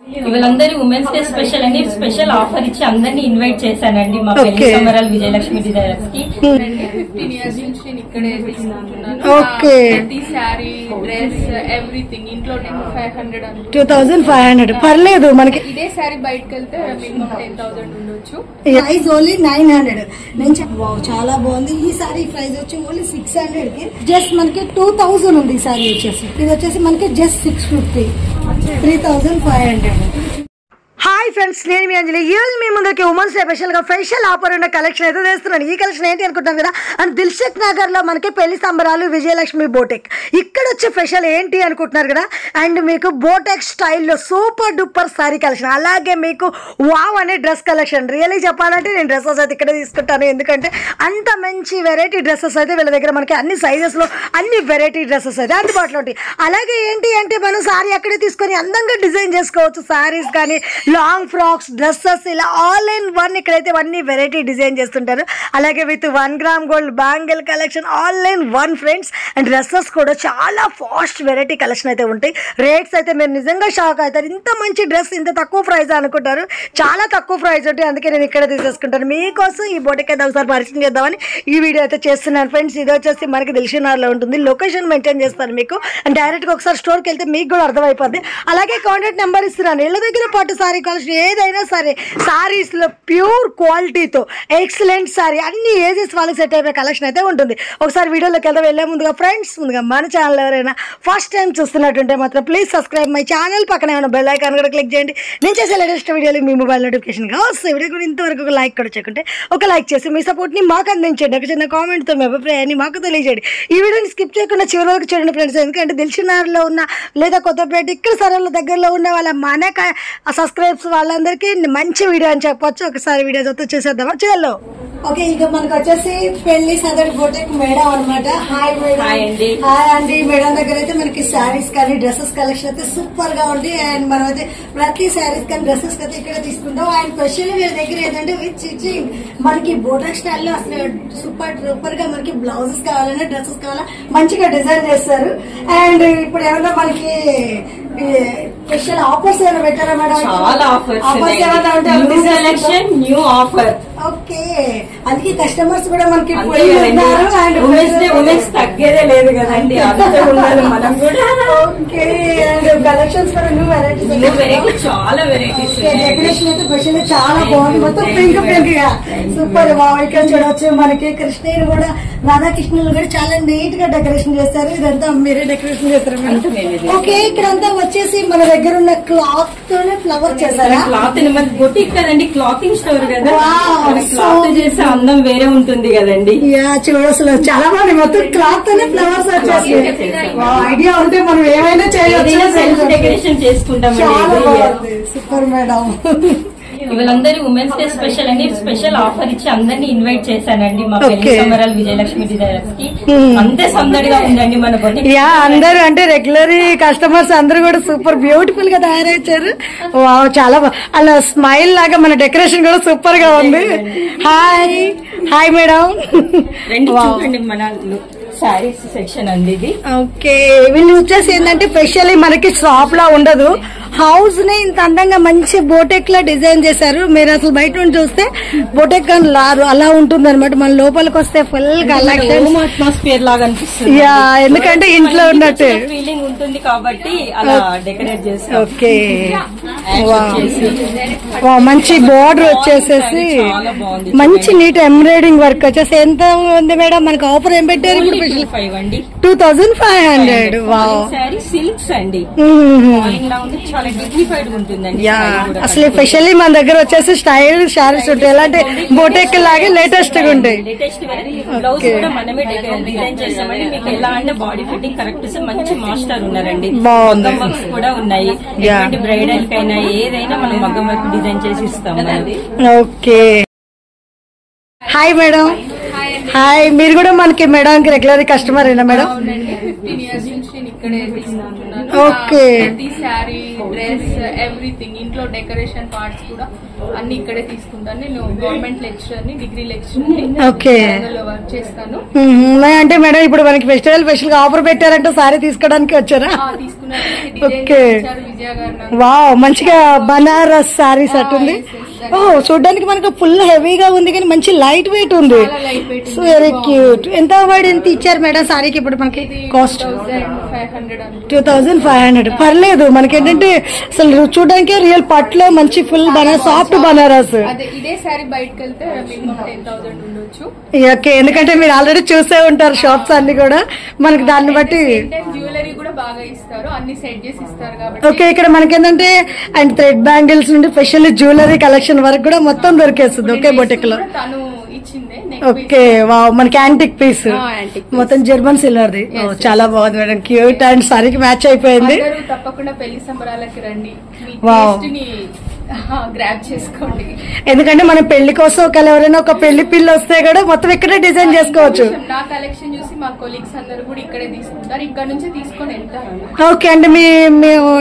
ఇవాళందరూ women's day special అని special offer ఇచ్చి అందరినీ ఇన్వైట్ చేశానండి మా పెళ్లి సంబరాలు విజయలక్ష్మి డిజైనర్స్ కి. 15 years నుంచి నేను ఇక్కడే తీసుకుంటున్నాను. ప్రతి శారీ, డ్రెస్, ఎవ్రీథింగ్ ఇంట్లో 2500 పర్లేదు. మనకి ఇదే శారీ బయటకు వెళ్తే మినిమం 10,000 ఉండొచ్చు. Price only 900. నేను చాలా బాగుంది. ఈ సారీ ప్రైస్ వచ్చి ఓన్లీ 600 కి. జస్ట్ మనకి 2000 ఉంది. ఈ సారీ వచ్చేసి ఇది వచ్చేసి మనకి జస్ట్ 650, 3500. హాయ్ ఫ్రెండ్స్, నేను మీ అంజలి. ఈ రోజు మీ ముందుకి ఉమెన్స్ డే స్పెషల్ గా ఫెషియల్ ఆఫర్ ఉన్న కలెక్షన్ అయితే తెస్తున్నాను. ఈ కలెక్షన్ ఏంటి అనుకుంటాను కదా, అండ్ దిల్షుక్ నగర్ లో మనకి పెళ్లి సంబరాలు విజయలక్ష్మి బోటెక్ ఇక్కడ వచ్చే స్పెషల్ ఏంటి అనుకుంటున్నారు కదా. అండ్ మీకు బోటెక్ స్టైల్లో సూపర్ డూపర్ సారీ కలెక్షన్, అలాగే మీకు వావ్ అనే డ్రెస్ కలెక్షన్. రియల్లీ చెప్పాలంటే నేను డ్రెస్సెస్ అయితే ఇక్కడే తీసుకుంటాను, ఎందుకంటే అంత మంచి వెరైటీ డ్రెస్సెస్ అయితే వీళ్ళ దగ్గర మనకి అన్ని సైజెస్ లో అన్ని వెరైటీ డ్రెస్సెస్ అయితే అందుబాటులో ఉంటాయి. అలాగే ఏంటి అంటే మనం సారీ అక్కడే తీసుకొని అందంగా డిజైన్ చేసుకోవచ్చు. సారీస్ కానీ లాంగ్ ఫ్రాక్స్, డ్రెస్సెస్, ఇలా ఆల్ ఇన్ వన్ ఇక్కడైతే అన్ని వెరైటీ డిజైన్ చేస్తుంటారు. అలాగే with 1 gram gold bangle collection all in one friends. And dresses కూడా చాలా ఫాస్ట్ వెరైటీ కలెక్షన్ అయితే ఉంటాయి. రేట్స్ అయితే మీరు నిజంగా షాక్ అవుతారు. ఇంత మంచి డ్రెస్ ఇంత తక్కువ ప్రైస్ అనుకుంటారు, చాలా తక్కువ ప్రైస్ ఉంటాయి. అందుకే నేను ఇక్కడ తీసేసుకుంటాను. మీకోసం ఈ బోటిక్ అయితే ఒకసారి పరిచయం చేద్దామని ఈ వీడియో అయితే చేస్తున్నాను ఫ్రెండ్స్. ఇది వచ్చేసి మనకి దిల్షుక్నగర్లో ఉంటుంది. లొకేషన్ మెయింటైన్ చేస్తాను మీకు, అండ్ డైరెక్ట్గా ఒకసారి స్టోర్కి వెళ్తే మీకు కూడా అర్థమైపోద్ది. అలాగే కాంటాక్ట్ నెంబర్ ఇస్తున్నాను. ఇళ్ళ దగ్గర పాటు సారీ కలెక్షన్ ఏదైనా సరే సారీస్లో ప్యూర్ క్వాలిటీతో ఎక్సలెంట్ సారీ అన్ని ఏజెస్ వాళ్ళకి సెట్ అయిపోయే కలెక్షన్ అయితే ఉంటుంది. ఒకసారి వీడియోలోకి వెళ్తే వెళ్ళే ముందుగా ఫ్రెండ్స్, ముందుగా మన ఛానల్ ఎవరైనా ఫస్ట్ టైం చూస్తున్నట్టుంటే మాత్రం ప్లీజ్ సబ్స్క్రైబ్ మై ఛానల్. పక్కనే ఉన్న బెల్ ఐకాన్ కూడా క్లిక్ చేయండి. నేను చేసే లేటెస్ట్ వీడియోలు మీ మొబైల్ నోటిఫికేషన్గా వస్తాయి. వీడియో కూడా ఇంతవరకు ఒక లైక్ కూడా చేయకుంటే ఒక లైక్ చేసి మీ సపోర్ట్ని మాకు అందించండి. ఒక చిన్న కామెంట్తో మీ అభిప్రాయాన్ని మాకు తెలియజేయండి. ఈ వీడియోని స్కిప్ చేయకుండా చివరి వరకు చూడండి ఫ్రెండ్స్, ఎందుకంటే దిల్షుక్నగర్లో ఉన్న లేదా కొత్తపేట ఇక్కడ సరళ దగ్గరలో ఉన్న వాళ్ళ మన సబ్స్క్రైబ్స్ వాళ్ళందరికీ మంచి వీడియో అని చెప్పొచ్చు. ఒకసారి వీడియో చూస్తే చూసేద్దామా చేయాలో. ఓకే, ఇక మనకు వచ్చేసి పెళ్లి సదర్ బోటెక్ మేడం అనమాట. Hi madam. హాయ్ అండి. మేడం దగ్గర అయితే మనకి శారీస్ కానీ డ్రెస్సెస్ కలెక్షన్ అయితే సూపర్ గా ఉంది. అండ్ మనం అయితే ప్రతి శారీస్ కానీ డ్రెస్సెస్ అయితే ఇక్కడ తీసుకుంటాం. అండ్ స్పెషల్ వీళ్ళ దగ్గర ఏంటంటే విత్ స్టిచింగ్ మనకి బోటెక్ స్టైల్లో అసలు సూపర్ గా మనకి బ్లౌజెస్ కావాలన్నా డ్రెస్సెస్ కావాలా మంచిగా డిజైన్ చేస్తారు. అండ్ ఇప్పుడు ఏమన్నా మనకి స్పెషల్ ఆఫర్స్ ఏమైనా పెట్టారా మేడం? చాలా ఆఫర్స్, న్యూ ఆఫర్. ఓకే, అందుకే కస్టమర్స్ కూడా మనకి ఉమెన్స్ తగ్గేదే లేదు కదండి, మనం కూడా. ఓకే, అండ్ కలెక్షన్స్ కూడా న్యూ వెరైటీస్, చాలా వెరైటీస్. డెకరేషన్ అయితే స్పెషల్ చాలా బాగుంది. మొత్తం పింక్ పింక్ గా సూపర్. ఇక్కడ చూడొచ్చు మనకి కృష్ణుడు కూడా, రాధాకృష్ణులు కూడా చాలా నీట్ గా డెకరేషన్ చేస్తారు. ఇదంతా మీరే డెకరేషన్ చేస్తారు. ఓకే, ఇక్కడంతా వచ్చేసి మన దగ్గర ఉన్న క్లాత్ తోనే ఫ్లవర్ చేస్తారా? క్లాత్ బొటిక్ కదండి, క్లాతింగ్ స్టోర్ కదా, క్లాత్ చేస్తే అందం వేరే ఉంటుంది కదండి. చూడసలు చాలా బాగుంది. మొత్తం క్లాత్ తోనే ఫ్లవర్స్ వచ్చేసి ఐడియా ఉంటే మనం ఏమైనా చేయవచ్చు. డెకరేషన్ చేసుకుంటాం. Super madam. ఇవాళందరూ ఉమెన్స్ డే స్పెషల్ అని స్పెషల్ ఆఫర్ ఇచ్చి అందరినీ ఇన్వైట్ చేశానండి మా పెళ్లి సంబరాలు విజయలక్ష్మి డిజైనర్స్ కి. అంతే సందడిగా ఉందండి మన బొటిక్. అందరూ అంటే రెగ్యులర్ కస్టమర్స్ అందరూ కూడా సూపర్ బ్యూటిఫుల్ గా తయారయ్యారు. చాలా అలా స్మైల్ లాగా మన డెకరేషన్ కూడా సూపర్ గా ఉంది. Hi hi madam. రెండు చూడండి మన శారీస్ సెక్షన్ అండి ఇది. ఓకే, వీళ్ళు వచ్చేసి ఏంటంటే స్పెషల్లీ మనకి షాప్ లా ఉండదు, హౌస్ ని ఇంత అందంగా మంచి బోటెక్ లా డిజైన్ చేశారు. మీరు అసలు బయట నుంచి చూస్తే బోటెక్ అని లారు అలా ఉంటుంది అనమాట. మన లోపలికి వస్తే ఫుల్ అట్మాస్ఫియర్ లాగా అనిపిస్తుంది. ఎందుకంటే ఇంట్లో ఉన్నట్టు ఫీలింగ్ ఉంటుంది కాబట్టి అలా డెకరేట్ చేస్తారు. ఓకే, మంచి బార్డర్ వచ్చేసేసి మంచి నీట్ ఎంబ్రాయిడింగ్ వర్క్ వచ్చేసి. ఎంత ఉంది మేడం మనకి ఆఫర్ ఏం పెట్టారు? 2500. సిల్క్స్ అండి, చాలా డిగ్నిఫైడ్ ఉంటుందండి. అసలు స్పెషల్లీ మన దగ్గర వచ్చేసి స్టైల్ శారీస్ ఉంటాయి, ఎలాంటి బోటెక్ లాగే లేటెస్ట్ గా ఉంటాయి. బ్లౌజ్ కూడా మనమే డిజైన్ చేస్తామండి. మీకు ఎలా అంటే బాడీ ఫిట్టింగ్ కరెక్ట్ మంచి మాస్టర్ ఉన్నారండి. మగ్గం వర్క్స్ కూడా ఉన్నాయి. బ్రైడల్ కైనా ఏదైనా మనం మగ్గం వర్క్ డిజైన్ చేసి ఇస్తాం. Okay, hi madam. హాయ్, మీరు కూడా మనకి మేడం కి రెగ్యులర్ కస్టమర్ అయినా మేడం? 15 years నుంచి నేను ఇక్కడే తీసుకుంటున్నాను. ఓకే. ప్రతి శారీ, డ్రెస్, ఎవ్రీథింగ్, ఇంట్లో డెకరేషన్ పార్ట్స్ కూడా అన్ని ఇక్కడే తీసుకుంటాను. నేను గవర్నమెంట్ లెక్చరర్ ని, డిగ్రీ లెక్చరర్ ని, ఓకే. వర్క్ చేస్తాను. అంటే మేడం ఇప్పుడు మనకి ఫెస్టివల్ స్పెషల్ గా ఆఫర్ పెట్టారంటే సారీ తీసుకోవడానికి వచ్చారా? ఓకే. విజయ గారు వావ్, మంచిగా బనారస్ సారీస్ అట్టుంది. ఓ, చూడడానికి మనకు ఫుల్ హెవీగా ఉంది కానీ మంచి లైట్ వెయిట్ ఉంది. So very cute. ఎంత ఇచ్చారు మేడం సారీకి ఇప్పుడు మనకి కాస్ట్? 2500. పర్లేదు, మనకేంటంటే అసలు చూడడానికి రియల్ పట్లో మంచి ఫుల్ బనారస్, సాఫ్ట్ బనారస్. ఇదే సారీ బయటకు వెళ్తే మినిమం 10,000 ఉండొచ్చు. ఓకే, ఎందుకంటే మీరు ఆల్రెడీ చూసే ఉంటారు షాప్స్ అన్ని కూడా, మనకి దాన్ని బట్టి జ్యువెలరీ కూడా బాగా ఇస్తారు, అన్ని సెట్ చేసి ఇస్తారు కాబట్టి. ఓకే, ఇక్కడ మనకేంటంటే అండ్ థ్రెడ్ బ్యాంగిల్స్ నుండి స్పెషల్ జ్యువెలరీ కలెక్షన్ వరకు కూడా మొత్తం దొరికేస్తుంది ఒకే బొటిక్ లో. తను ఇచ్చిందే. ఓకే, వావ్, మనకి యాంటిక్ పీస్ మొత్తం జర్మన్ సిల్వర్ది. చాలా బాగుంది మేడం, క్యూట్ అండ్ సారీకి మ్యాచ్ అయిపోయింది. తప్పకుండా పెళ్లి సంబరాలకి రండి, వావ్, గ్రాబ్ చేసుకోండి. ఎందుకంటే మన పెళ్లి కోసం ఒకవేళ ఎవరైనా ఒక పెళ్లి పిల్ల వస్తే కూడా మొత్తం ఇక్కడే డిజైన్ చేసుకోవచ్చు. నా కలెక్షన్ చూసి మా కొలీగ్స్ అందరూ కూడా ఇక్కడే తీసుకుంటారు, ఇక్కడ నుంచి తీసుకొని వెళ్తారు. ఓకే అండి,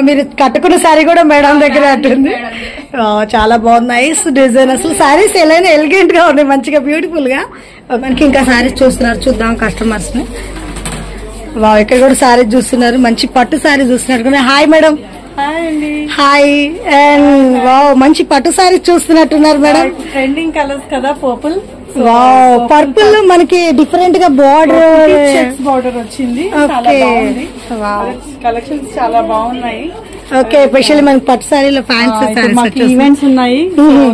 మీరు కట్టుకున్న సారీ కూడా మేడం దగ్గర అట్టుంది. చాలా బాగుంది, నైస్ డిజైన్. అసలు సారీస్ ఎలా ఎలిగెంట్ గా ఉన్నాయి, మంచిగా బ్యూటిఫుల్ గా. మనకి ఇంకా సారీస్ చూస్తున్నారు, చూద్దాం కస్టమర్స్ ని. వావ్, ఇక్కడ కూడా సారీస్ చూస్తున్నారు, మంచి పట్టు సారీ చూస్తున్నారు. Hi madam. Hi. And wow, మంచి పట్టు సారీ చూస్తున్నట్టున్నారు మేడం. ట్రెండింగ్ కలర్స్ కదా, పర్పుల్. వావ్, పర్పుల్ మనకి డిఫరెంట్ గా బార్డర్ వచ్చింది. కలెక్షన్స్ చాలా బాగున్నాయి. ఓకే, స్పెషల్లీ మనకి పట్టు సారీలో ఫ్యాన్సీ ఈవెంట్స్ ఉన్నాయి,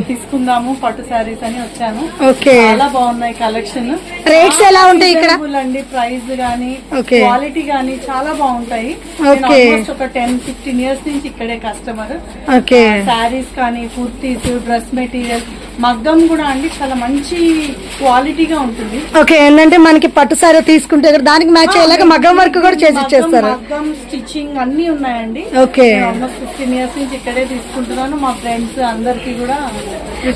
తీసుకుందాము పట్టు సారీస్ అని వచ్చాను. ఓకే, చాలా బాగున్నాయి కలెక్షన్. రేట్స్ ఎలా ఉంటాయి ఇక్కడ? అండి ప్రైస్ గానీ, ఓకే, క్వాలిటీ గానీ చాలా బాగుంటాయి. ఓకే, ఒక 10-15 ఇయర్స్ నుంచి ఇక్కడే కస్టమర్. ఓకే, శారీస్ కానీ, కుర్తీస్, డ్రెస్ మెటీరియల్, మగ్గం కూడా అండి చాలా మంచి క్వాలిటీగా ఉంటుంది. ఓకే, ఏంటంటే మనకి పట్టు సారీ తీసుకుంటే దానికి మ్యాచ్ అయ్యేలాగా మగ్గం వర్క్ కూడా చేసి ఇచ్చేస్తారు. మగ్గం, స్టిచ్చింగ్ అన్ని ఉన్నాయండి. ఓకే, ఆల్మోస్ట్ 15 ఇయర్స్ నుంచి ఇక్కడే తీసుకుంటున్నాను. మా ఫ్రెండ్స్ అందరికి కూడా.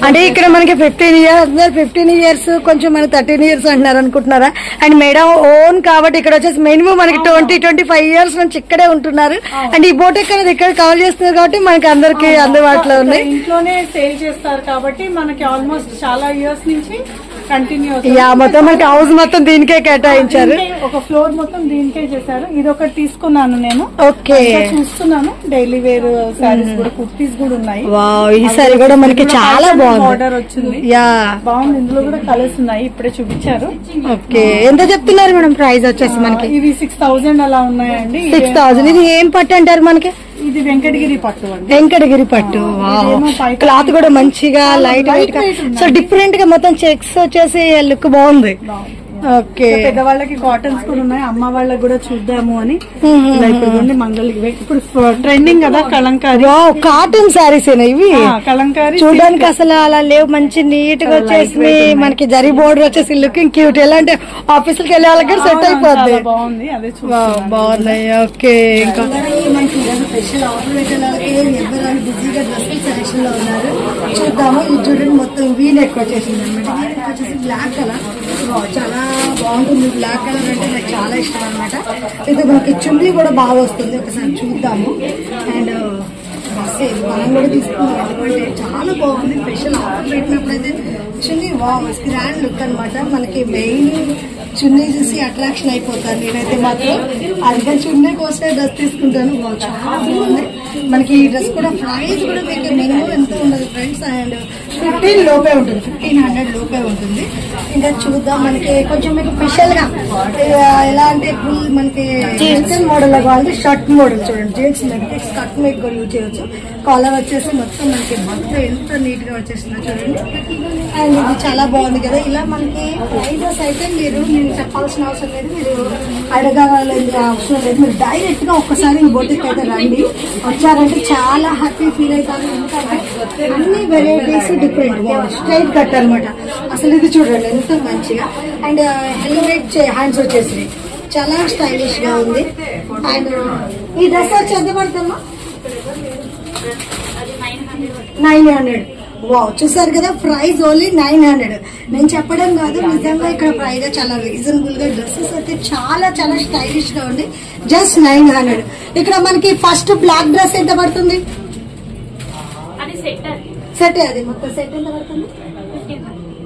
అంటే ఇక్కడ మనకి 15 ఇయర్స్ కొంచెం మనకి 13 ఇయర్స్ అంటున్నారు అనుకుంటున్నారా? అండ్ మేడం ఓన్ కాబట్టి ఇక్కడ వచ్చేసి మినిమం మనకి 20-25 ఇయర్స్ నుంచి ఇక్కడే ఉంటున్నారు. అండ్ ఈ బోటెక్ అనేది ఇక్కడ కవర్ చేస్తున్నారు కాబట్టి మనకి అందరికి అందుబాటులో ఉన్నాయి. ఇంట్లోనే సేల్ చేస్తారు కాబట్టి మనకి ఆల్మోస్ట్ చాలా ఇయర్స్ నుంచి కంటిన్యూ. మొత్తం మనకి హౌస్ మొత్తం దీనికే కేటాయించారు, ఒక ఫ్లోర్ మొత్తం దీనికే చేశారు. ఇది ఒకటి తీసుకున్నాను నేను. ఓకే, చూస్తున్నాను డైలీ వేర్ సారీస్ కూడా, కుర్తీస్ కూడా ఉన్నాయి. వావ్, ఈ సారీ కూడా మనకి చాలా బాగుంది, ఆర్డర్ వచ్చింది. బాగుంది, ఇందులో కూడా కలర్స్ ఉన్నాయి, ఇప్పుడే చూపించారు. ఓకే, ఎంత చెప్తున్నారు మేడం ప్రైస్ వచ్చేసి మనకి? ఇది 6000 అలా ఉన్నాయండి. 6000. ఇది ఏం పట్టు అంటారు మనకి? ఇది వెంకటగిరి పట్టు అండి. వెంకటగిరి పట్టు. క్లాత్ కూడా మంచిగా లైట్ వెయిట్ గా, సో డిఫరెంట్ గా మొత్తం చెక్స్ వచ్చేసి లుక్ బాగుంది. ఓకే, పెద్దవాళ్ళకి కాటన్స్ కూడా ఉన్నాయి, అమ్మ వాళ్ళకి కూడా చూద్దాము అని. మంగళగిరి ఇప్పుడు ట్రెండింగ్ కదా కలంకారీ. కాటన్ శారీస్ ఇవి కలంకారీ చూడడానికి అసలు అలా లేవు, మంచి నీట్ గా వచ్చేసి మనకి జరీ బోర్డర్ వచ్చేసి లుకింగ్ క్యూట్. ఎలా అంటే ఆఫీసులకి వెళ్ళే వాళ్ళకి సెట్ అయిపోద్ది. బాగుంది, అదే బాగున్నాయి. ఓకే, ఇంకా స్పెషల్ ఆఫర్ ఎవరు బిజీగా డ్రెస్సులు సెలెక్షన్ లో ఉన్నారు, చూద్దాము. ఇది చూడండి, మొత్తం వీ నెక్ వచ్చేసింది అనమాట. వీ నెక్ వచ్చేసి బ్లాక్ కలర్, చాలా బాగుంటుంది. బ్లాక్ కలర్ అంటే నాకు చాలా ఇష్టం అనమాట. ఇది మనకి చున్నీ కూడా బాగా వస్తుంది, ఒకసారి చూద్దాము. అండ్ మనం కూడా తీసుకున్నాం, ఎందుకంటే చాలా బాగుంది. స్పెషల్ ఆఫర్ పెట్టినప్పుడైతే చున్నీ గ్రాండ్ లుక్ అనమాట. మనకి మెయిన్ చున్నీ చూసి అట్రాక్షన్ అయిపోతాను నేనైతే మాత్రం. అందుకని చున్నీ కోసమే డ్రెస్ తీసుకుంటాను. చాలా బాగుంది. మనకి ఈ డ్రెస్ కూడా ప్రైస్ కూడా మీకు మినిమం ఎంత ఉండదు ఫ్రెండ్స్, అండ్ 15 లోపే ఉంటుంది, 1500 లోపే ఉంటుంది. ఇంకా చూద్దాం, మనకి కొంచెం మీకు స్పెషల్ గా ఎలా అంటే ఫుల్ మనకి జీన్స్ మోడల్ లో కావాలి. షర్ట్ మోడల్ చూడండి, జీన్స్ మనకి స్కర్ట్ మీకు కూడా యూజ్ చేయవచ్చు. కాలర్ వచ్చేసి మొత్తం మనకి మొత్తం ఎంత నీట్ గా వచ్చేసిందో చూడండి. అండ్ ఇది చాలా బాగుంది కదా. ఇలా మనకి ప్రైజెస్ అయితే మీరు చెప్పాల్సిన అవసరం లేదు, మీరు అడగాలని అవసరం లేదు. మీరు డైరెక్ట్ గా ఒక్కసారి ఈ బొటిక్ అయితే రండి, వచ్చారంటే చాలా హ్యాపీ ఫీల్ అవుతారు. ఎందుకంటే అన్ని వెరైటీస్ డిఫరెంట్, స్ట్రైట్ కట్ అనమాట. అసలు ఇది చూడండి ఎంత మంచిగా. అండ్ హెల్మెట్ హ్యాండ్స్ వచ్చేసి చాలా స్టైలిష్ గా ఉంది. అండ్ ఈ డ్రెస్ వచ్చి ఎంత పడుతుందా? 900. వావ్, చూసారు కదా, ప్రైస్ ఓన్లీ 900. నేను చెప్పడం కాదు, నిజంగా ఇక్కడ ప్రైస్ చాలా రీజనబుల్ గా డ్రెస్సెస్ అయితే చాలా చాలా స్టైలిష్ గా ఉంది. జస్ట్ 900. ఇక్కడ మనకి ఫస్ట్ బ్లాక్ డ్రెస్ ఎంత పడుతుంది? సెట్ అది మొత్తం సెట్ ఎంత పడుతుంది?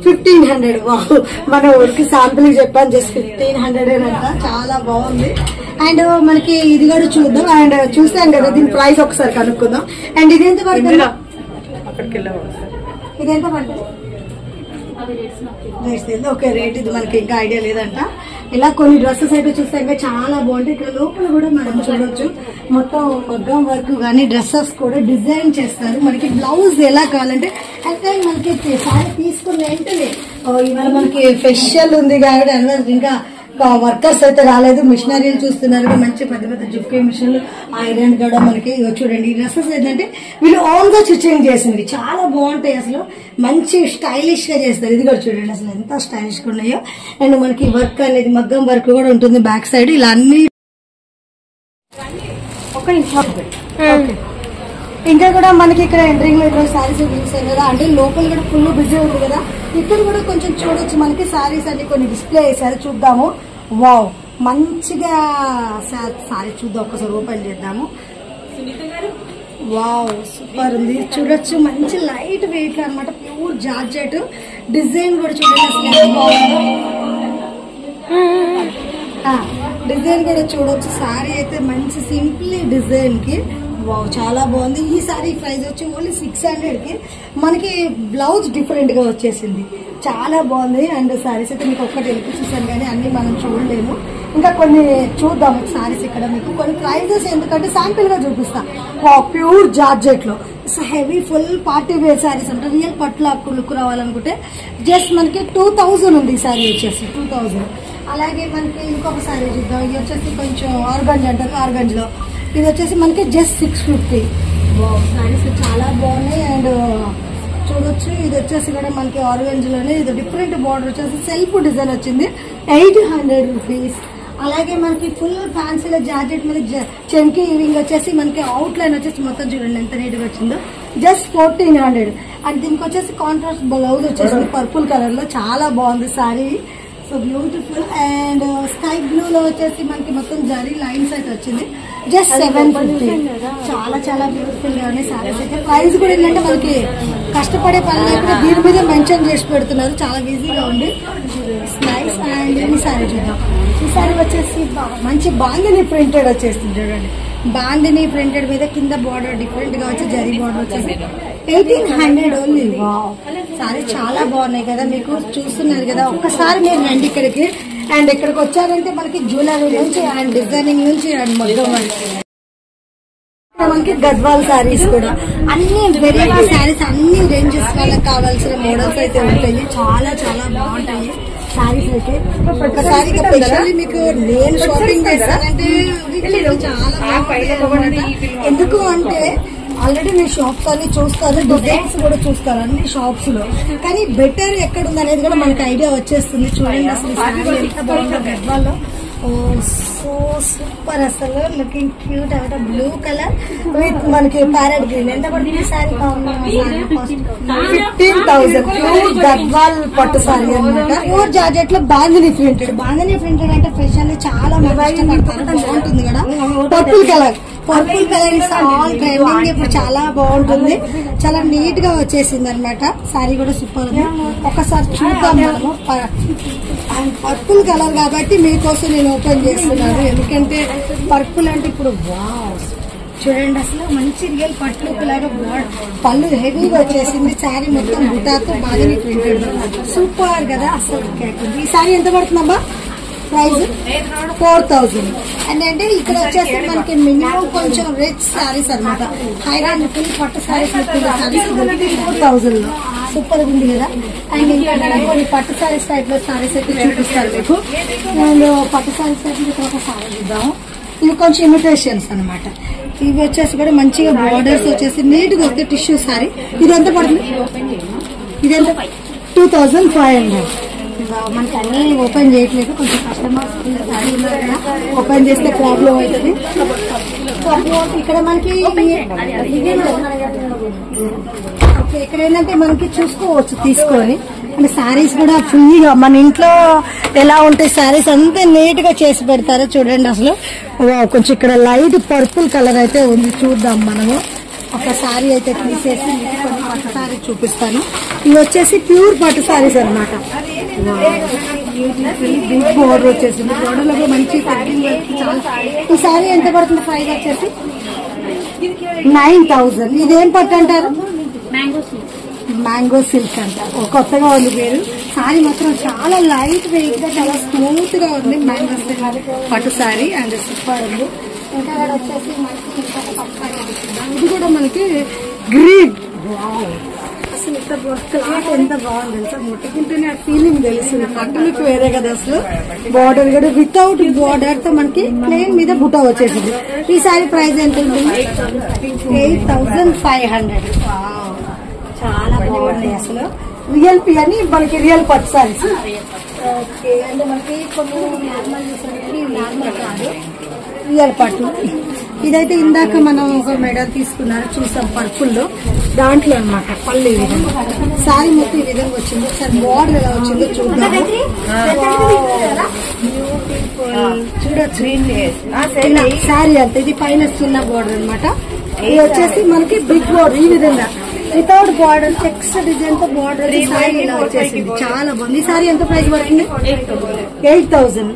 1500. వావ్, మన ఊరికి శాంపుల్ చెప్పాను, జస్ట్ 1500 అంట. చాలా బాగుంది. అండ్ మనకి ఇది కూడా చూద్దాం. అండ్ చూసాం కదా, దీని ప్రైస్ ఒకసారి కనుక్కుందాం. అండ్ ఇది ఎంత పడుతుంది? ఇది ఎంత పడుతుంది? ఓకే, రేట్ ఇది మనకి ఇంకా ఐడియా లేదంట. ఇలా కొన్ని డ్రెస్సెస్ అయితే చూస్తాం చాలా బాగుంటాయి. ఇక్కడ లోపల కూడా మనం చూడొచ్చు, మొత్తం మగ్గం వర్క్ కానీ డ్రెస్సెస్ కూడా డిజైన్ చేస్తారు. మనకి బ్లౌజ్ ఎలా కావాలంటే అయితే మనకి సారీ తీసుకున్న వెంటనే ఇవాళ మనకి ఫెషియల్ ఉంది కాబట్టి అనివర్సరీ ఇంకా వర్కర్స్ అయితే రాలేదు, మిషనరీలు చూస్తున్నారు. మంచి పెద్ద పెద్ద జుక్కే మిషన్లు, ఐరన్ కూడా మనకి చూడండి. ఈ డ్రెస్సెస్ ఏంటంటే వీళ్ళు ఓన్ గా స్టిచ్చింగ్ చేసింది, చాలా బాగుంటాయి. అసలు మంచి స్టైలిష్ గా చేస్తారు. ఇది కూడా చూడండి అసలు ఎంత స్టైలిష్ గా ఉన్నాయో. అండ్ మనకి వర్క్ అనేది మగ్గం వర్క్ కూడా ఉంటుంది బ్యాక్ సైడ్. ఇలా అన్ని ఇంకా కూడా మనకి ఇక్కడ ఎంట్రింగ్ లో ఇక్కడ సారీస్ చూసాం కదా, అంటే లోపల కూడా ఫుల్ బిజీ ఉంది కదా. ఇక్కడ కూడా కొంచెం చూడొచ్చు, మనకి సారీస్ అన్ని కొన్ని డిస్ప్లే చేశారు, చూద్దాము. వావ్, మంచిగా సారీ చూద్దాం, ఒకసారి ఓపెన్ చేద్దాము. వావ్, సూపర్ ఉంది, చూడొచ్చు. మంచి లైట్ వెయిట్ అనమాట, ప్యూర్ జార్జెట్. డిజైన్ కూడా చూడండి అసలు బాగుంది. డిజైన్ కూడా చూడొచ్చు. సారీ అయితే మంచి సింపుల్ డిజైన్ కి వావ్, చాలా బాగుంది. ఈ సారీ ప్రైస్ వచ్చి ఓన్లీ 600 కి మనకి బ్లౌజ్ డిఫరెంట్ గా వచ్చేసింది, చాలా బాగుంది. అండ్ సారీస్ అయితే మీకు ఒక్కటి వెళ్ళి చూసాను కానీ అన్ని మనం చూడలేము, ఇంకా కొన్ని చూద్దాం సారీస్. ఇక్కడ మీకు కొన్ని ప్రైజెస్ ఎందుకంటే శాంపిల్ గా చూపిస్తా. ప్యూర్ జార్జెట్ లో heavy full party wear sarees అంటే రియల్ పట్ల లుక్ రావాలనుకుంటే జస్ట్ మనకి 2000 ఉంది. ఈ సారీ వచ్చేసి 2000. అలాగే మనకి ఇంకొక సారీ చూద్దాం. ఇది వచ్చేసి కొంచెం ఆర్గంజ్ అంటారు, ఆర్గంజ్ లో ఇది వచ్చేసి మనకి జస్ట్ 650. సారీస్ చాలా బాగున్నాయి. అండ్ చూడొచ్చు, ఇది వచ్చేసి కూడా మనకి ఆరెంజ్ లోనే ఇది డిఫరెంట్ బార్డర్ వచ్చేసి సెల్ఫ్ డిజైన్ వచ్చింది, 800 రూపీస్. అలాగే మనకి ఫుల్ ఫ్యాన్సీలో జార్జెట్ మీద చెంకి ఇవింగ్ వచ్చేసి మనకి అవుట్ లైన్ వచ్చేసి మొత్తం చూడండి ఎంత నీట్ గా వచ్చిందో, జస్ట్ 1400. అండ్ దీనికి వచ్చేసి కాంట్రాస్ట్ బ్లౌజ్ వచ్చేసింది పర్పుల్ కలర్ లో, చాలా బాగుంది sorry, so beautiful. And sky blue లో వచ్చేసి మనకి మొత్తం జరీ లైన్స్ అయితే వచ్చింది, జస్ట్ 750. చాలా చాలా బ్యూటిఫుల్ గా ఉన్నాయి సారీస్ అయితే. ప్రైస్ కూడా ఏంటంటే మనకి కష్టపడే పని లేకుండా దీని మీద మెన్షన్ చేసి పెడుతున్నారు, చాలా ఈజీగా ఉంది, నైస్. అండ్ ఈ సారీ చూద్దాం. ఈ సారీ వచ్చేసి మంచి బాందిని ప్రింటెడ్ వచ్చేస్తుంది చూడండి. బాందిని ప్రింటెడ్ మీద కింద బార్డర్ డిఫరెంట్ గా వచ్చి జరీ బార్డర్ వచ్చేసి 1800 ఓన్లీ. వావ్, సారీ చాలా బాగున్నాయి కదా, మీకు చూస్తున్నారు కదా. ఒక్కసారి మీరు రండి ఇక్కడికి. అండ్ ఇక్కడికి వచ్చారంటే మనకి జ్యువెలరీ నుంచి అండ్ డిజైనింగ్ నుంచి అండ్ మొత్తం మనకి గద్వాల్ సారీస్ కూడా అన్ని వెరైటీ సారీస్, అన్ని రేంజెస్ వాళ్ళకి కావాల్సిన మోడల్స్ అయితే ఉంటాయి, చాలా చాలా బాగుంటాయి సారీస్ అయితే. ఒకసారి స్పెషల్లీ మీకు నేను షాపింగ్ చేస్తానంటే చాలా బాగుంటాయి. ఎందుకు అంటే ఆల్రెడీ నేను షాప్స్ అన్ని చూస్తాను, డిజైన్స్ కూడా చూస్తాను అన్ని షాప్స్ లో, కానీ బెటర్ ఎక్కడ ఉంది అనేది కూడా మనకి ఐడియా వచ్చేస్తుంది. చూడండి అసలు సారీ ఎంత బాగుందో గద్వాల్లో. ఓ సో సూపర్, అసలు లుకింగ్ క్యూట్ అనమాట. బ్లూ కలర్ విత్ మనకి ప్యారెట్ గ్రీన్. ఎంత పడుతుంది సారీ? 15,000. ప్యూర్ గద్వాల్ పట్టు సారీ అనమాట. ప్యూర్ జార్జెట్ లో బాందిని ప్రింటెడ్. బాందిని ప్రింటెడ్ అంటే స్పెషల్లీ చాలా ఇష్టపడతారు, బాగుంటుంది కదా. Purple colour, purple colour is all trending ఇప్పుడు, చాలా బాగుంటుంది, చాలా నీట్ గా వచ్చేసింది అనమాట. సారీ కూడా సూపర్ ఉంది, ఒకసారి చూద్దాం మనము. అండ్ పర్పుల్ కలర్ కాబట్టి మీకోసం నేను ఓపెన్ చేస్తున్నాను, ఎందుకంటే పర్పుల్ అంటే ఇప్పుడు వావ్ చూడండి అసలు మంచి రియల్ పట్టు లాగా పళ్ళు హెవీగా వచ్చేసింది. శారీ మొత్తం బుటాతో బాగా ప్రింటెడ్, సూపర్ కదా అసలు. ఈ సారీ ఎంత పడుతుందమ్మా? ప్రైస్ 4000. అండ్ అంటే ఇక్కడ వచ్చేసి మనకి మినిమం కొంచెం రిచ్ సారీస్ అనమాట, హైరాన్ ఫుల్ పట్టు సారీస్ 4000 లో సూపర్ ఉంది కదా. అండ్ ఇంకా కొన్ని పట్టు సారీస్ టైప్ లో సారీస్ అయితే చూపిస్తారు మీకు. అండ్ పట్టు సారీస్ అయితే ఇక్కడ ఒక సారీ చూద్దాము. ఇవి కొంచెం ఇమిటేషన్స్ అనమాట. ఇవి వచ్చేసి కూడా మంచిగా బార్డర్స్ వచ్చేసి నీట్ గా వస్తే టిష్యూ సారీ. ఇది ఎంత పడుతుంది? ఇదెంత? 2500. మనకి అన్ని ఓపెన్ చేయట్లేదు, కొంచెం కస్టమర్స్ సారీ ఉన్నారు కదా, ఓపెన్ చేస్తే ప్రాబ్లం అవుతుంది. ఇక్కడ మనకి ఓకే, ఇక్కడ ఇక్కడ ఏంటంటే మనకి చూసుకోవచ్చు తీసుకొని. అంటే శారీస్ కూడా ఫ్రీగా మన ఇంట్లో ఎలా ఉంటాయి శారీస్ అంతా నీట్ గా చేసి పెడతారో చూడండి. అసలు కొంచెం ఇక్కడ లైట్ పర్పుల్ కలర్ అయితే ఉంది, చూద్దాం మనము. ఒక శారీ అయితే తీసేసి కొన్ని పట్టు శారీ చూపిస్తాను. ఇవి వచ్చేసి ప్యూర్ పట్టు శారీస్ అనమాట. బిగ్ బోర్డర్ వచ్చేసింది, బోర్డర్ లో మంచి ఈ శారీ ఎంత పడుతుంది? ప్రైస్ వచ్చేసి 9,000. ఇదేం పట్టు అంటారు? మ్యాంగో సిల్క్ అంట, కొత్తగా ఉంది పేరు. శారీ మాత్రం చాలా లైట్ వెయిట్ గా చాలా స్మూత్ గా ఉంది. మ్యాంగో సిల్క్ పట్టు శారీ అండ్ సూపర్ ఉంది. ఇంకా వచ్చేసి మనకి ఇది కూడా మనకి గ్రీన్. అసలు క్లాత్ ఎంత బాగుంది తెలుసా, ముట్టుకుంటేనే ఆ ఫీలింగ్ తెలుస్తుంది. పట్టులకు వేరే కదా అసలు. బార్డర్ కూడా వితౌట్ బార్డర్ తో మనకి ప్లేన్ మీద బుట్ట వచ్చేసింది. ఈ సారీ ప్రైస్ ఎంత ఉంటుంది? 8,500. చాలా బాగున్నాయి అసలు. రియల్ పి అని మనకి రియల్ పట్టు సారీస్. ఓకే, అంటే మనకి కొన్ని నార్మల్ కాదు, రియల్ పట్టు. ఇదైతే ఇందాక మనం ఒక మెడల్ తీసుకున్నారు చూసాం పర్పుల్ లో, దాంట్లో అనమాట. పళ్ళు ఈ విధంగా, శారీ మొత్తం ఈ విధంగా వచ్చింది. ఒకసారి బోర్డర్ ఎలా వచ్చిందో చూద్దాం. చూడొచ్చు శారీ అంతా. ఇది పైన చిన్న బోర్డర్ అనమాట. ఇది వచ్చేసి మనకి బిగ్ బోర్డర్ ఈ విధంగా వితౌట్ బార్డర్ చెక్స్ డిజైన్ తో బార్డర్ శారీ ఇలా వచ్చేసింది. చాలా బాగుంది. ఈ శారీ ఎంత ప్రైస్ పడుతుంది? 8,000.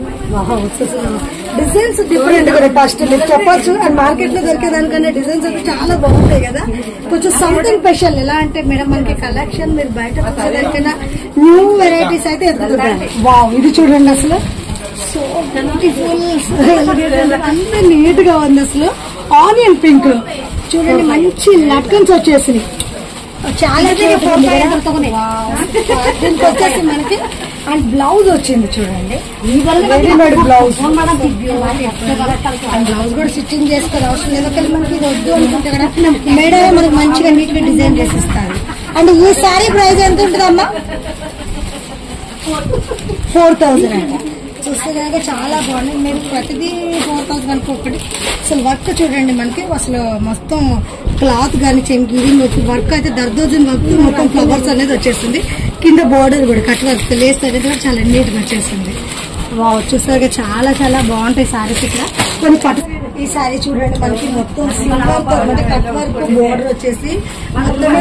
డిజైన్స్ డిఫరెంట్ కూడా ఫస్ట్ మీరు చెప్పొచ్చు. అండ్ మార్కెట్ లో దొరికేదానికన్నా డిజైన్స్ అయితే చాలా బాగుంటాయి కదా. కొంచెం సంథింగ్ స్పెషల్. ఎలా అంటే మేడం మనకి కలెక్షన్ మీరు బయట వచ్చేదానికన్నా న్యూ వెరైటీస్ అయితే ఎదుగుతాయి. వావ్, ఇది చూడండి అసలు సో బ్యూటిఫుల్, అంత నీట్ గా ఉంది అసలు. ఆనియన్ పింక్ చూడండి, మంచి లట్కన్స్ వచ్చేసినాయి. చాలా దీనికి వచ్చేసి మనకి అండ్ బ్లౌజ్ వచ్చింది చూడండి, రెడీమేడ్ బ్లౌజ్. అండ్ బ్లౌజ్ కూడా స్టిచ్చింగ్ చేసుకోవాలి అవసరం లేదు. ఒకవేళ మనకి ఇది వద్దు అనుకుంటే కూడా మేడమే మనకి మంచిగా నీట్ గా డిజైన్ చేసిస్తారు. అండ్ ఈ శారీ ప్రైస్ ఎంత ఉంటుందమ్మా? 4,000 అంట. చూస్తే కనుక చాలా బాగుంది. మీరు ప్రతిదీ 4,000 అనుకోకండి. అసలు వర్క్ చూడండి మనకి అసలు మొత్తం క్లాత్ కానీ చెంకింగ్ వర్క్ అయితే దర్దోజన్ వర్క్ మొత్తం ఫ్లవర్స్ అనేది వచ్చేసింది. కింద బోర్డర్ కూడా కట్ వర్క్ లేస్ అనేది కూడా చాలా నీట్ గా వచ్చేసింది. వావ్, చూసాక చాలా చాలా బాగుంటాయి సారీస్. ఇక్కడ కొన్ని పట్టు ఈ సారీ చూడండి మనకి మొత్తం సిల్వర్ తో అంటే కట్ వర్క్ బోర్డర్ వచ్చేసి మొత్తం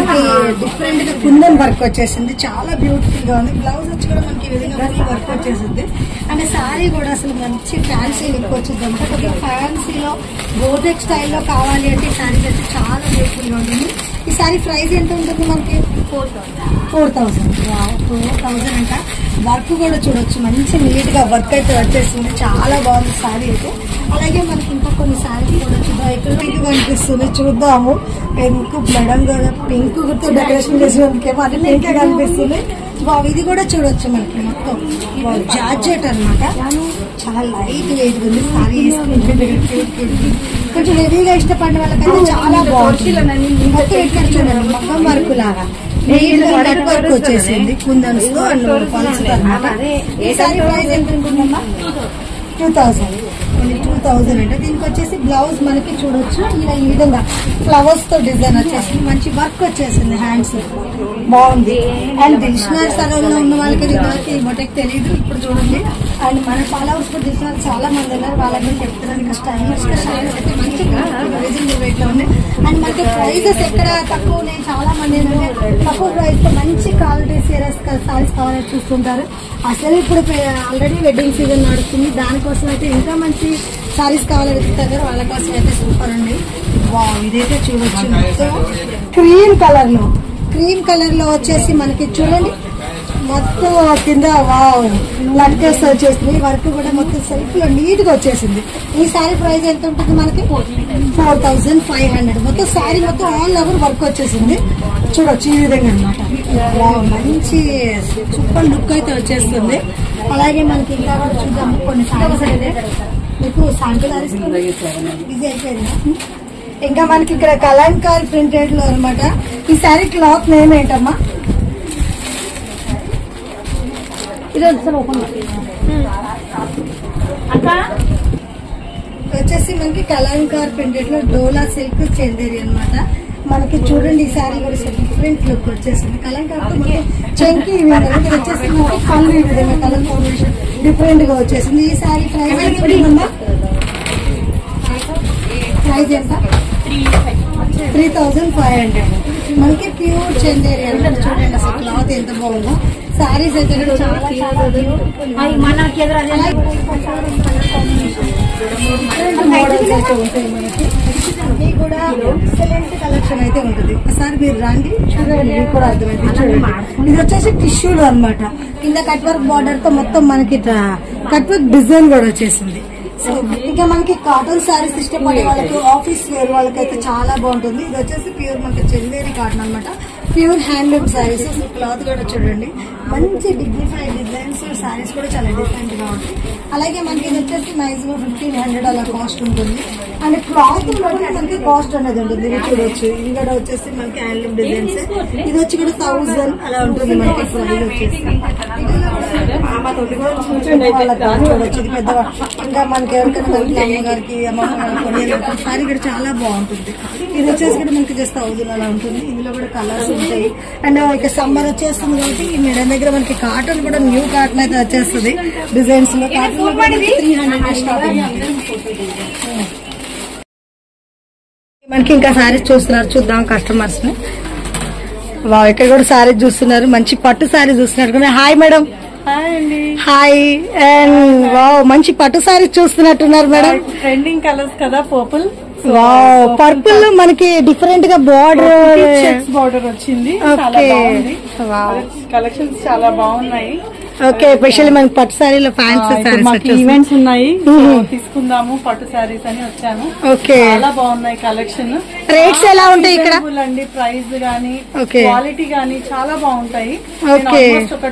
డిఫరెంట్ గా కుందన్ వర్క్ వచ్చేసింది. చాలా బ్యూటిఫుల్ గా ఉంది. బ్లౌజ్ వచ్చి కూడా మనకి ఈ విధంగా వర్క్ వచ్చేసింది. అంటే సారీ కూడా అసలు మంచి ఫ్యాన్సీ లుక్ వచ్చింది అనమాట. కొద్దిగా ఫ్యాన్సీలో బోటెక్ స్టైల్లో కావాలి అంటే ఈ సారీస్ అయితే చాలా బ్యూటిఫుల్ గా ఉంటుంది. ఈ సారీ ప్రైస్ ఎంత ఉంటుంది మనకి? 4,000. 4,000 అంట. వర్క్ కూడా చూడొచ్చు, మంచి నీట్ గా వర్క్ అయితే వచ్చేసింది. చాలా బాగుంది సారీ అయితే. అలాగే మనకి ఇంకా కొన్ని సారీస్ కూడా ఇక్కడ పింక్ కనిపిస్తుంది, చూద్దాము. పింక్ మేడం కదా, పింక్ తో డెకరేషన్ చేసేందుకేమో అది పింక్ కనిపిస్తుంది. ఇది కూడా చూడొచ్చు మనకి మొత్తం జార్జెట్ అనమాట. చాలా లైట్ వెయిట్ ఉంది సారీ. కొంచెం హెవీగా ఇష్టపడిన వాళ్ళకైతే చాలా బాగుంటుంది. మొత్తం ఇక్కడ చూడండి మగ్గం వర్క్ లాగా నెట్ వర్క్ వచ్చేసింది కుందన్స్ తో పలుచుతారు అనమాట. ఈ సారీ ప్రైస్ ఎంత ఉంటుందమ్మా? 2,000. 2,000 అంటే దీనికి వచ్చేసి బ్లౌజ్ మనకి చూడొచ్చు ఇలా ఈ విధంగా ఫ్లవర్స్ తో డిజైన్ వచ్చేసింది. మంచి వర్క్ వచ్చేసింది హ్యాండ్స్, బాగుంది. అండ్ దిల్షనర్ సరూలో ఉన్న వాళ్ళకి బొటెక్ తెలియదు, ఇప్పుడు చూడండి. అండ్ మన ఫాలోవర్స్ కూడా దిల్షనర్ చాలా మంది ఉన్నారు, వాళ్ళకి చెప్తున్నాను. స్టైలిష్ గా స్టైల్స్ అయితే మంచి రీజనబుల్ రేట్ లో ఉన్నాయి. అండ్ మనకి ప్రైజెస్ ఎక్కడ తక్కువ ఉన్నాయి. చాలా మంది ఏంటంటే తక్కువ ప్రైస్ తో మంచి క్వాలిటీ సారీస్ కావాలని చూస్తుంటారు. అసలు ఇప్పుడు ఆల్రెడీ వెడ్డింగ్ సీజన్ నడుస్తుంది, దానికోసం అయితే ఇంకా మంచి సారీస్ కావాలని వెళ్తారు. వాళ్ళ కోసం అయితే సూపర్ అండి. వావ్, ఇదైతే చూడొచ్చు మొత్తం క్రీమ్ కలర్ లో వచ్చేసి మనకి చూడండి మొత్తం కింద వావ్ లట్కేస్ వచ్చేసింది. వర్క్ కూడా మొత్తం సెల్ఫ్ లో నీట్ గా వచ్చేసింది. ఈ సారీ ప్రైస్ ఎంత ఉంటుంది మనకి? 4,500. మొత్తం సారీ మొత్తం ఆల్ ఓవర్ వర్క్ వచ్చేసింది. చూడొచ్చు ఈ విధంగా అనమాట. మంచి సూపర్ లుక్ అయితే వచ్చేస్తుంది. అలాగే మనకి ఇంకా కూడా చూద్దాము కొన్ని సారీస్ అయితే మీకు శాంపుల్ బిజీ అయిపోయింది. ఇంకా మనకి ఇక్కడ కలంకారీ ప్రింటెడ్ లో అనమాట. ఈ సారీ క్లాత్ నేమ్ ఏంటమ్మా? ఇది వచ్చేసి మనకి కలంకారీ ప్రింటెడ్ లో డోలా సిల్క్ చందేరి అనమాట. మనకి చూడండి ఈ సారీ కూడా డిఫరెంట్ లుక్ వచ్చేసింది. కలంకారీతో మొత్తం చంకీ వచ్చేసి పళ్ళు ఈ విధంగా కలర్ కాంబినేషన్ డిఫరెంట్ గా వచ్చేసింది. ఈ సారీ ప్రైస్ ఎంత? 3,500. మనకి ప్యూర్ చందేరి అంటే చూడండి అసలు క్లాత్ ఎంత బాగుందో. సారీస్ అయితే కూడా చాలా మోడల్స్ అయితే ఉంటాయి మనకి. అన్ని కూడా ఎక్సలెంట్ కలెక్షన్ అయితే ఉంటుంది. ఒకసారి మీరు రండి చూడండి, మీకు కూడా అర్థమైంది. చూడండి ఇది వచ్చేసి టిష్యూలు అనమాట. కింద కట్ వర్క్ బార్డర్ తో మొత్తం మనకి కట్ వర్క్ డిజైన్ కూడా వచ్చేసింది. సో ఇంకా మనకి కాటన్ సారీస్ ఇష్టపడే వాళ్ళకి, ఆఫీస్ వేర్ వాళ్ళకైతే చాలా బాగుంటుంది. ఇది వచ్చేసి ప్యూర్ మనకి చందేరి కాటన్ అనమాట. Pure handloom saris. క్లాత్ కూడా చూడండి మంచి డిగ్నిఫైడ్ డిజైన్స్. సారీస్ కూడా చాలా డిఫరెంట్ గా ఉంటాయి. అలాగే మనకి ఇది వచ్చేసి మాక్సిమం 1,500 అలా కాస్ట్ ఉంటుంది. అండ్ క్లాత్ బట్టి మనకి కాస్ట్ అనేది ఉంటుంది. ఇది చూడొచ్చు. ఇది కూడా వచ్చేసి మనకి హ్యాండ్లూమ్ డిజైన్స్. ఇది వచ్చి కూడా 1000 అలా ఉంటుంది మనకి. ఇది వచ్చేసి చూడొచ్చు. ఇది పెద్ద ఇంకా మనకి ఎవరికైనా మనకి అమ్మగారికి అమ్మమ్మ సారీ కూడా చాలా బాగుంటుంది. ఇది వచ్చేసి కూడా మనకి జస్ట్ 1000 అలా ఉంటుంది. ఇందులో కూడా కలర్స్ ఉంటాయి. అండ్ ఇక సమ్మర్ వచ్చేస్తుంది కాబట్టి ఈ మేడం దగ్గర మనకి కాటన్ కూడా న్యూ కాటన్ అయితే వచ్చేస్తుంది. డిజైన్స్ లో కాటన్ 300 స్టార్టింగ్. మనకి ఇంకా సారీస్ చూస్తున్నారు, చూద్దాం కస్టమర్స్ ని. ఇక్కడ కూడా సారీస్ చూస్తున్నారు, మంచి పట్టు సారీ చూస్తున్నారు. Hi madam. Hi. And wow మంచి పట్టు సారీస్ చూస్తున్నట్టున్నారు మేడం. ట్రెండింగ్ కలర్స్ కదా, పర్పుల్. వావ్ పర్పుల్ మనకి డిఫరెంట్ గా బార్డర్ వచ్చింది. కలెక్షన్స్ చాలా బాగున్నాయి. ఓకే స్పెషల్లీ మనకి పట్టు సారీలో ఫ్యాన్సీ ఈవెంట్స్ ఉన్నాయి, తీసుకుందాము పట్టు సారీస్ అని వచ్చాను. ఓకే చాలా బాగున్నాయి కలెక్షన్. రేట్స్ ఎలా ఉంటాయి ఇక్కడ? అండి ప్రైస్ గానీ క్వాలిటీ గానీ చాలా బాగుంటాయి. ఒక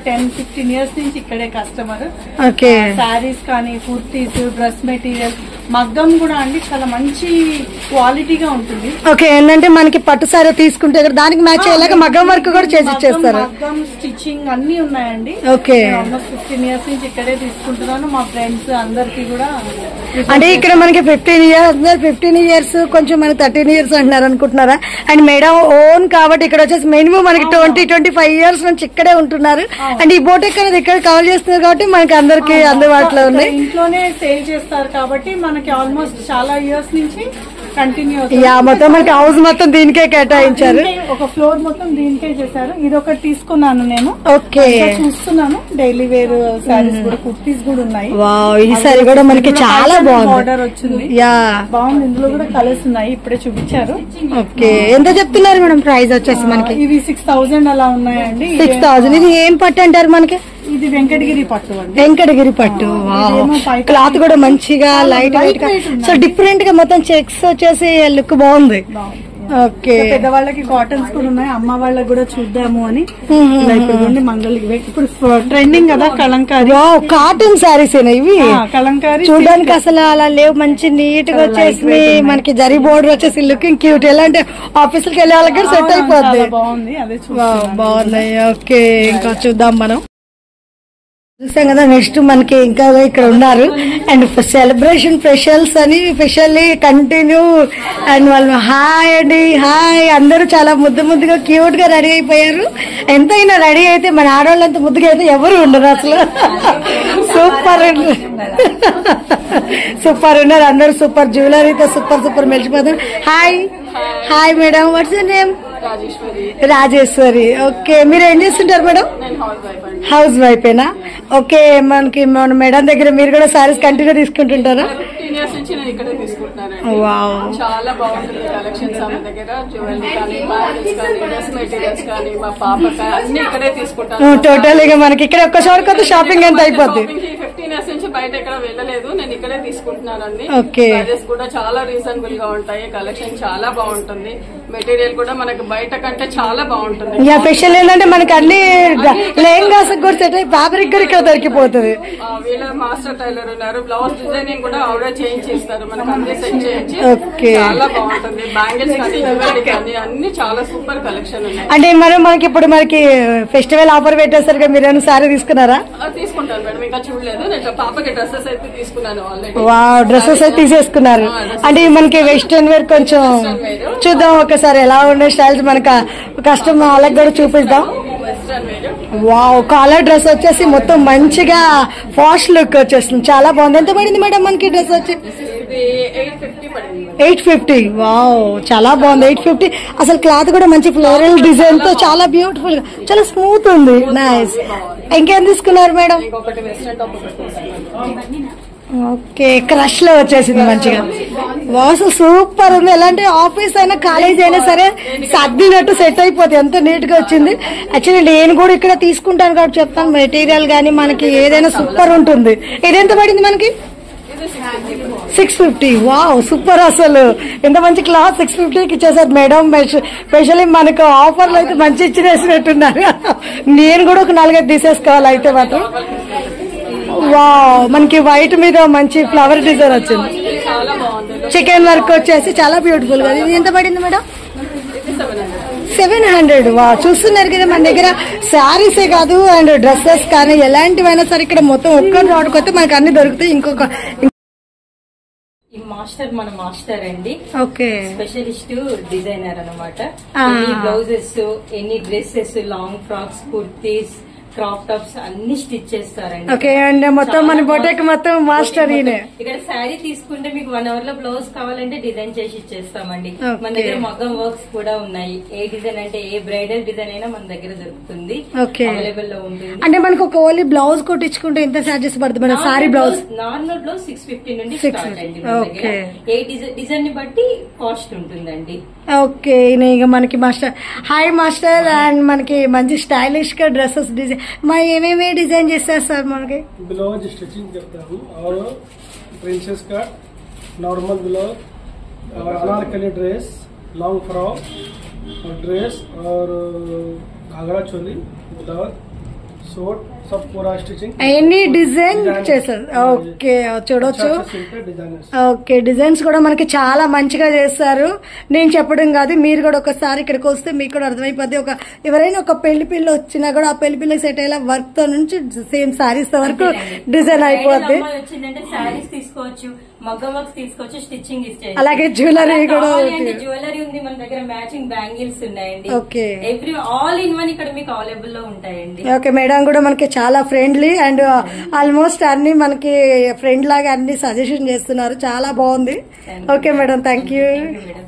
10-15 ఇయర్స్ నుంచి ఇక్కడే కస్టమర్. ఓకే సారీస్ కానీ, కుర్తీస్, డ్రెస్ మెటీరియల్, మగ్గం కూడా అండి చాలా మంచి క్వాలిటీగా ఉంటుంది. ఓకే ఏంటంటే మనకి పట్టు సారీ తీసుకుంటే దానికి మ్యాచ్ అయ్యేలాగా మగ్గం వర్క్ కూడా చేసి ఇచ్చేస్తారు. మగ్గం స్టిచ్చింగ్ అన్ని ఉన్నాయండి. ఓకే ఆల్మోస్ట్ 15 ఇయర్స్ నుంచి ఇక్కడే తీసుకుంటున్నాను. మా ఫ్రెండ్స్ అందరికి కూడా అంటే ఇక్కడ మనకి 15 ఇయర్స్ కొంచెం మనకి 13 ఇయర్స్ అంటున్నారు అనుకుంటున్నారా? అండ్ మేడం ఓన్ కాబట్టి ఇక్కడ వచ్చేసి మినిమం మనకి 20-25 ఇయర్స్ నుంచి ఇక్కడే ఉంటున్నారు. అండ్ ఈ బోటెక్ అనేది ఇక్కడ కవర్ చేస్తున్నారు కాబట్టి మనకి అందరికి అందుబాటులో ఉంది. ఇంట్లోనే సేల్ చేస్తారు కాబట్టి మనకి ఆల్మోస్ట్ చాలా ఇయర్స్ నుంచి కంటిన్యూ. మొత్తం మనకి హౌస్ మొత్తం దీనికే కేటాయించారు. ఒక ఫ్లోర్ మొత్తం దీనికే చేశారు. ఇది ఒకటి తీసుకున్నాను నేను. ఓకే చూస్తున్నాను డైలీ వేర్ సారీస్ కూడా, కుర్తీస్ కూడా ఉన్నాయి. ఈ సారీ కూడా మనకి చాలా బాగుంది. ఆర్డర్ వచ్చింది, బాగుంది. ఇందులో కూడా కలర్స్ ఉన్నాయి, ఇప్పుడే చూపించారు. ఓకే ఎంత చెప్తున్నారు మేడం ప్రైస్ వచ్చేసి మనకి? ఇవి 6,000 అలా ఉన్నాయండి. 6,000. ఇది ఏం పట్టు అంటారు మనకి? ఇది వెంకటగిరి పట్టు అండి. వెంకటగిరి పట్టు. క్లాత్ కూడా మంచిగా లైట్ వెయిట్ గా, సో డిఫరెంట్ గా మొత్తం చెక్స్ వచ్చేసి లుక్ బాగుంది. ఓకే పెద్దవాళ్ళకి కాటన్స్ కూడా ఉన్నాయి, అమ్మ వాళ్ళకి కూడా చూద్దాము అని. ఇప్పుడు మంగళగిరి ఇప్పుడు ట్రెండింగ్ కదా కలంకారీ. కాటన్ సారీస్ ఇవి కలంకారీ చూడడానికి అసలు అలా లేవు, మంచి నీట్ గా వచ్చేసి మనకి జరీ బోర్డర్ వచ్చేసి లుకింగ్ క్యూట్. ఎలా అంటే ఆఫీసులకి వెళ్ళే వాళ్ళకి సెట్ అయిపోద్ది. బాగుంది, అదే బాగున్నాయి. ఓకే ఇంకా చూద్దాం మనం. చూసాం కదా, నెక్స్ట్ మనకి ఇంకా ఇక్కడ ఉన్నారు. అండ్ సెలబ్రేషన్ స్పెషల్స్ అని స్పెషల్లీ కంటిన్యూ. అండ్ వాళ్ళు హాయ్ అండి, హాయ్. అందరూ చాలా ముద్దుగా క్యూట్ గా రెడీ అయిపోయారు. ఎంతైనా రెడీ అయితే మన ఆడవాళ్ళంత ముద్దుగా అయితే ఎవరు ఉండరు అసలు. సూపర్ సూపర్ ఉన్నారు అందరు. సూపర్ జ్యువెలరీతో సూపర్ మెలిచిపోతారు. Hi hi madam, what's your name? Rajeshwari. Okay మీరు ఏం చేస్తుంటారు మేడం? హౌస్ వైఫేనా? ఓకే మనకి మన మేడం దగ్గర మీరు కూడా సారీస్ కంటిన్యూ తీసుకుంటుంటారా? 15 years నుంచి నేను ఇక్కడే తీసుకుంటున్నాను. చాలా బాగుంటుంది కలెక్షన్స్ ఆమె దగ్గర. జ్యువెలరీ కానీ, బ్యాంగిల్స్ కానీ, డ్రెస్ మెటీరియల్స్ కానీ, మా పాపకి అన్ని ఇక్కడే తీసుకుంటాను. టోటల్ గా మనకి ఇక్కడ ఒక్క చోట కొత్త షాపింగ్ ఎంత అయిపోద్ది. 15 years నుంచి బయట ఎక్కడ వెళ్ళలేదు, నేను ఇక్కడే తీసుకుంటున్నాను అన్ని. ఓకే ప్రైజెస్ కూడా చాలా రీజనబుల్ గా ఉంటాయి. కలెక్షన్ చాలా బాగుంటుంది. మెటీరియల్ కూడా మనకి బయట కంటే చాలా బాగుంటుంది. స్పెషల్ ఏంటంటే మనకి అన్ని లెహంగాస్ కూడా సెట్ అయ్యి ఫ్యాబ్రిక్ కూడా ఇక్కడ దొరికిపోతుంది. వీళ్ళ మాస్టర్ టైలర్ ఉన్నారు, బ్లౌజ్ డిజైనింగ్ కూడా ఆవిడే చేయించేస్తారు మనకు, అన్ని సెట్ చేయించి. చాలా బాగుంటుంది. బ్యాంగిల్స్ కానీ, జ్యువెలరీ కానీ అన్ని చాలా సూపర్ కలెక్షన్ ఉన్నాయి. అంటే మనకి ఇప్పుడు మనకి ఫెస్టివల్ ఆఫర్ పెట్టేసరికి మీరు సారీ తీసుకున్నారా? తీసుకుంటాం. తీసుకుంటాను మేడం, ఇంకా చూడలేదు. నేను పాపకి డ్రెస్సెస్ అయితే తీసుకున్నాను ఆల్రెడీ. డ్రెస్సెస్ అయితే తీసేసుకున్నారు. అంటే మనకి వెస్టర్న్ వేర్ కొంచెం చూద్దాం ఒకసారి ఎలా ఉండే స్టైల్స్ మనకు కస్టమర్ వాళ్ళకి కూడా చూపిద్దాం. Western wear. Wow, collar dress వచ్చేసి మొత్తం మంచిగా ఫాస్ట్ లుక్ వచ్చేస్తుంది, చాలా బాగుంది. ఎంత పడింది మేడం మనకి డ్రెస్ వచ్చి? ఇది 850 పడింది. 850. వావ్, చాలా బాగుంది. 850. అసలు క్లాత్ కూడా మంచి ఫ్లోరల్ డిజైన్ తో చాలా బ్యూటిఫుల్ గా, చాలా స్మూత్ ఉంది. నైస్. ఇంకేం తీసుకున్నారు మేడం? ఇంకొకటి వెస్ట్రన్ టాప్ ఒకటి. ఓకే, క్రష్ లో వచ్చేసింది మంచిగా. వాసు సూపర్ ఉంది. ఎలాంటి ఆఫీస్ అయినా కాలేజ్ అయినా సరే సర్దినట్టు సెట్ అయిపోతుంది, ఎంత నీట్ గా వచ్చింది. యాక్చువల్లీ నేను కూడా ఇక్కడ తీసుకుంటాను కాబట్టి చెప్తాను, మెటీరియల్ గానీ మనకి ఏదైనా సూపర్ ఉంటుంది. ఇదెంత పడింది మనకి? 650. Wow, super. అసలు ఎంత మంచి క్లాత్ 650కి ఇచ్చేసారు మేడం. స్పెషల్లీ మనకు ఆఫర్లు అయితే మంచి ఇచ్చినేసినట్టున్నారు. నేను కూడా ఒక 4-5 తీసేసుకోవాలి అయితే మాత్రం. వావ్, మనకి వైట్ మీద మంచి ఫ్లవర్ డిజైన్ వచ్చింది. చాలా బాగుంది. చికెన్ వర్క్ వచ్చేసి చాలా బ్యూటిఫుల్ గా. ఇది ఎంత పడింది మేడం? ఇది 700. 700. వా, చూస్తున్నారు కదా మన దగ్గర శారీసే కాదు అండ్ డ్రెస్సెస్ కానీ ఎలాంటివైనా సరే ఇక్కడ మొత్తం ఒక్క రాడుకొస్తే మనకు అన్ని దొరుకుతాయి. ఈ మాస్టర్ మన మాస్టర్ అండి, ఓకే, స్పెషలిస్ట్ డిజైనర్ అనమాట. Any blouses, any dresses, long frocks, kurtis, crop tops అన్ని స్టిచ్ చేస్తారండి. ఓకే, అండ్ మొత్తం మన బొటేకి మొత్తం మాస్టర్ ఈయనే. ఇక్కడ శారీ తీసుకుంటే మీకు 1 hour లో బ్లౌజ్ కావాలంటే డిజైన్ చేసి ఇచ్చేస్తామండి. మన దగ్గర మగ్గం వర్క్స్ కూడా ఉన్నాయి. ఏ డిజైన్ అంటే ఏ బ్రైడల్ డిజైన్ అయినా మన దగ్గర దొరుకుతుంది, అవైలబుల్ లో ఉంటుంది. అంటే మనకు ఒక ఓన్లీ బ్లౌజ్ కొట్టించుకుంటే ఎంత చార్జెస్ పడుతుంది మన సారీ బ్లౌజ్? నార్మల్ బ్లౌజ్ 650 నుండి స్టార్ట్ అండి. మన దగ్గర ఏ డిజైన్ ని బట్టి కాస్ట్ ఉంటుందండి. ఓకే, ఇక మనకి మాస్టర్, హాయ్ మాస్టర్. అండ్ మనకి మంచి స్టైలిష్ గా డ్రెస్సెస్ డిజైన్ ఏమేమి డిజైన్ చేస్తారు సార్? మనకి ब्लाउज स्टिचिंग करता हूँ और प्रिंसेस कट, नॉर्मल ब्लाउज और अनारकली ड्रेस, लॉन्ग फ्रॉक और ड्रेस और घाघरा चोली, ब्लाउज, सूट, सब पूरा स्टिचिंग ఎన్ని డిజైన్ చేస్తారు. ఓకే, చూడొచ్చు. डिजाइनर्स. ఓకే, డిజైన్స్ కూడా మనకి చాలా మంచిగా చేస్తారు. నేను చెప్పడం కాదు, మీరు కూడా ఒకసారి ఇక్కడికి వస్తే మీకు కూడా అర్థమైపోద్ది. ఎవరైనా ఒక పెళ్లి పిల్ల వచ్చినా కూడా ఆ పెళ్లి పిల్లకి సెట్ అయ్యేలా వర్క్ తో నుంచి సేమ్ సారీస్ తో వరకు డిజైన్ అయిపోద్ది. వచ్చిందంటే సారీస్ తీసుకోవచ్చు, మగ్గం వర్క్స్ తీసుకోవచ్చు, స్టిచ్చింగ్ ఇచ్చేది. అలాగే జ్యువెలరీ కూడా, జ్యువెలరీ ఉంది మన దగ్గర, మ్యాచింగ్ బ్యాంగిల్స్ ఉన్నాయండి. Okay, every all in one ఇక్కడ మీకు అవైలబుల్ లో ఉంటాయండి. ఓకే, మేడం కూడా మనకి చాలా ఫ్రెండ్లీ అండ్ ఆల్మోస్ట్ అన్ని మనకి ఫ్రెండ్ లాగా అన్ని సజెషన్ చేస్తున్నారు, చాలా బాగుంది. Okay madam, thank you. Madam.